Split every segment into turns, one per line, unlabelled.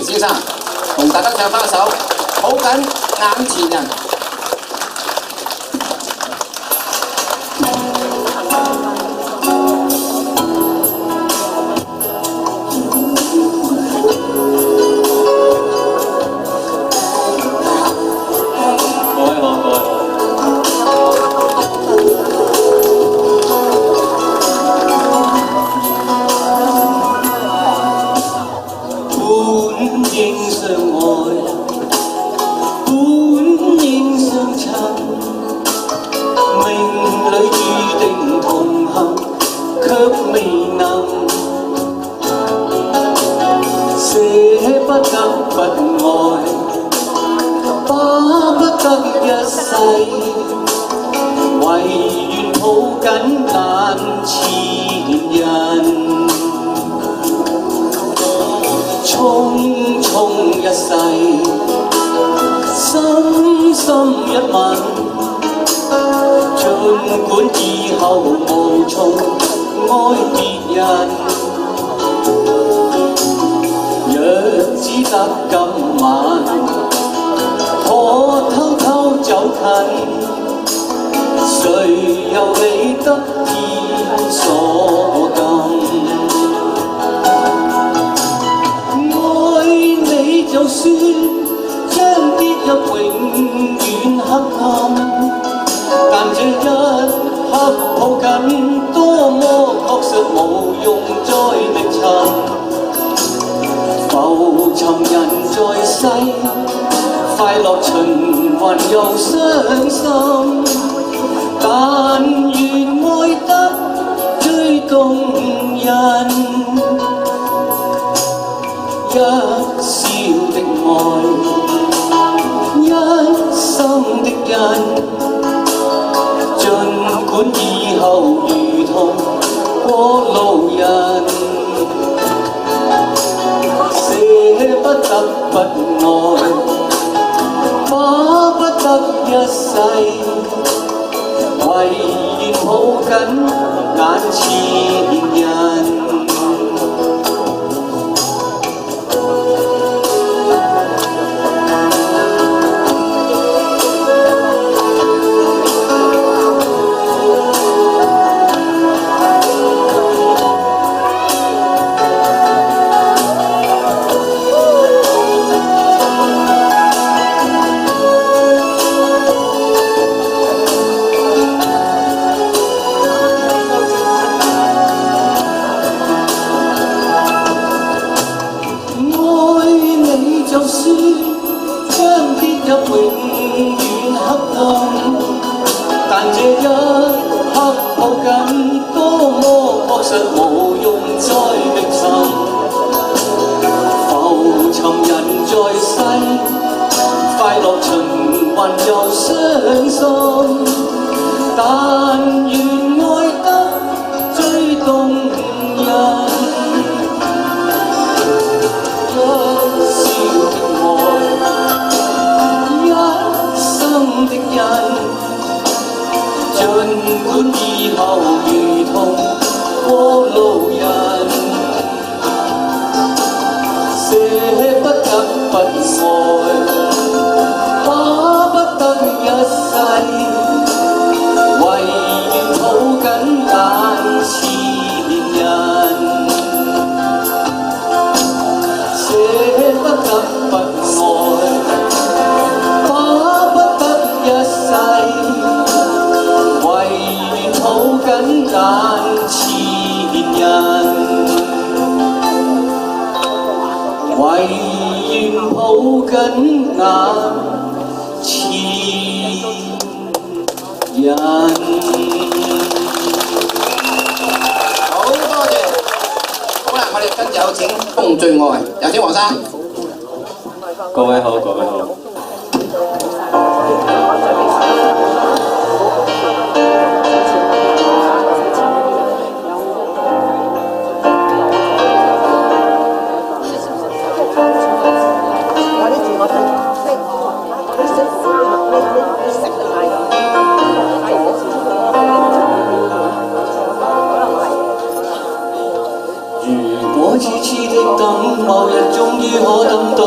先生，同大家唱翻一首《抱緊眼前人》。
痴痴的等，某日終於可等到。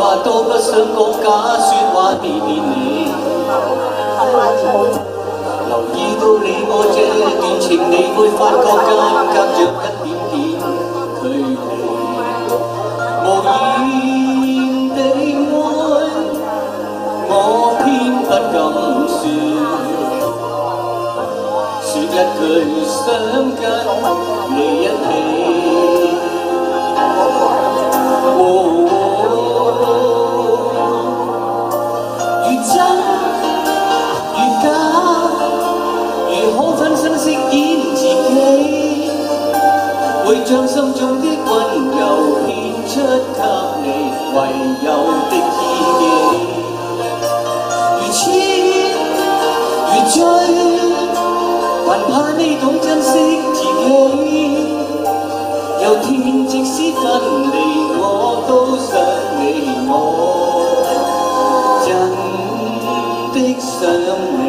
話都不想講，假説話欺騙你。留意到你我這段情，你會發覺間隔着一點點距離。無言地愛，我偏不敢說一句想跟你一起。越真越假，如可分身飾演自己，會將心中的溫柔獻出給你唯有的知己。如痴如醉，還怕你懂珍惜自己。有天即使分離，我都想你，我真的想你。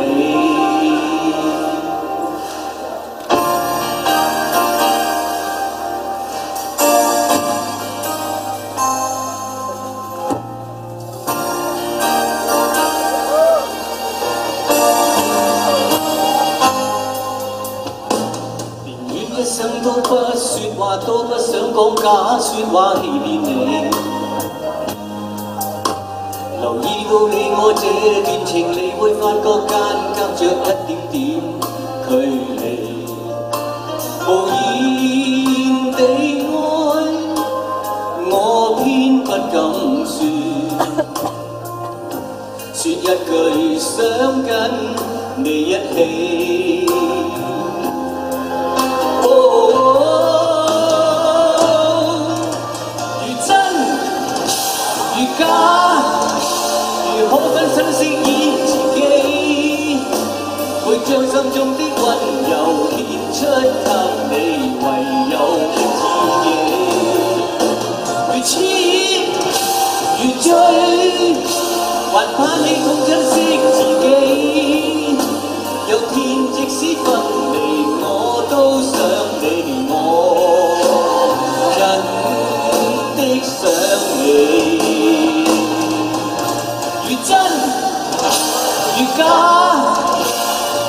一生都不說話，都不想講，假説話欺騙你。留意到你我這段情，你會發覺間隔着一點點距離。無言地愛，我偏不敢說一句想跟你一起。假如可分身飾演自己，會將心中的溫柔獻出給你唯有的知己。如痴如醉，還怕你懂珍惜自己。有天即使分離，我都想你，我真的想你。越真越假，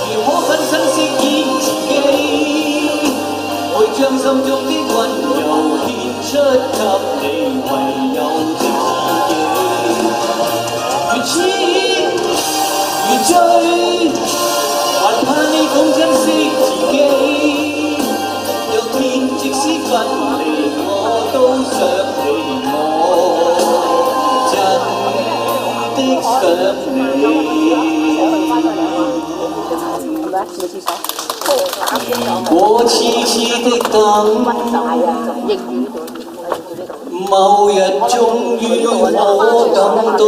如可分身飾演自己，會將心中的溫柔獻出給你唯有的知己。如痴如醉，還怕你懂珍惜自己。有天即使分離，我都想你，我真的想你。我痴痴的等，某日終於可等到，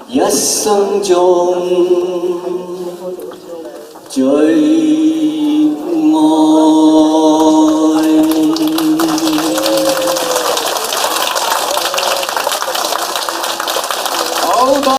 一生中最愛。